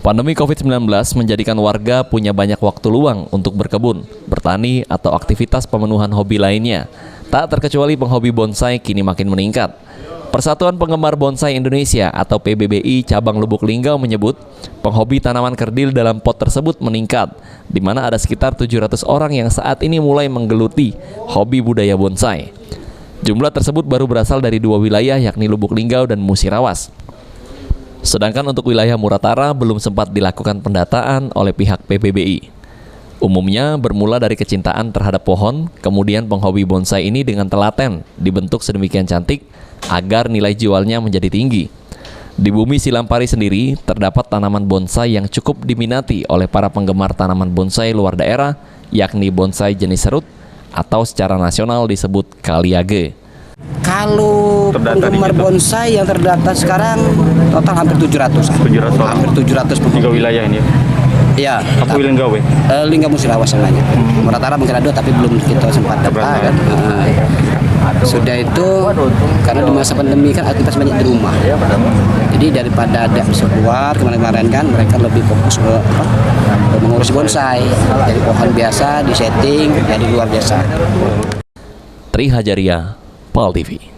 Pandemi COVID-19 menjadikan warga punya banyak waktu luang untuk berkebun, bertani, atau aktivitas pemenuhan hobi lainnya. Tak terkecuali penghobi bonsai kini makin meningkat. Persatuan Penggemar Bonsai Indonesia atau PBBI Cabang Lubuk Linggau menyebut penghobi tanaman kerdil dalam pot tersebut meningkat, di mana ada sekitar 700 orang yang saat ini mulai menggeluti hobi budaya bonsai. Jumlah tersebut baru berasal dari 2 wilayah yakni Lubuk Linggau dan Musirawas. Sedangkan untuk wilayah Muratara belum sempat dilakukan pendataan oleh pihak PBBI. Umumnya bermula dari kecintaan terhadap pohon, kemudian penghobi bonsai ini dengan telaten dibentuk sedemikian cantik agar nilai jualnya menjadi tinggi. Di bumi Silampari sendiri terdapat tanaman bonsai yang cukup diminati oleh para penggemar tanaman bonsai luar daerah, yakni bonsai jenis serut atau secara nasional disebut kaliage. Kalau penggemar bonsai yang terdata sekarang total hampir 700. 700 orang. Hampir 700 penghobi. 3 wilayah ini. Ya. Apa wilayah Gawe? Linggau Musirawas namanya. Muratara mungkin ada tapi belum kita sempat data kan. Sudah itu karena di masa pandemi kan aktivitas banyak di rumah. Jadi daripada ada bisa keluar kemarin-kemarin kan mereka lebih fokus ke mengurus bonsai. Jadi pohon biasa disetting jadi luar biasa. Tri Hajaria, PAL TV.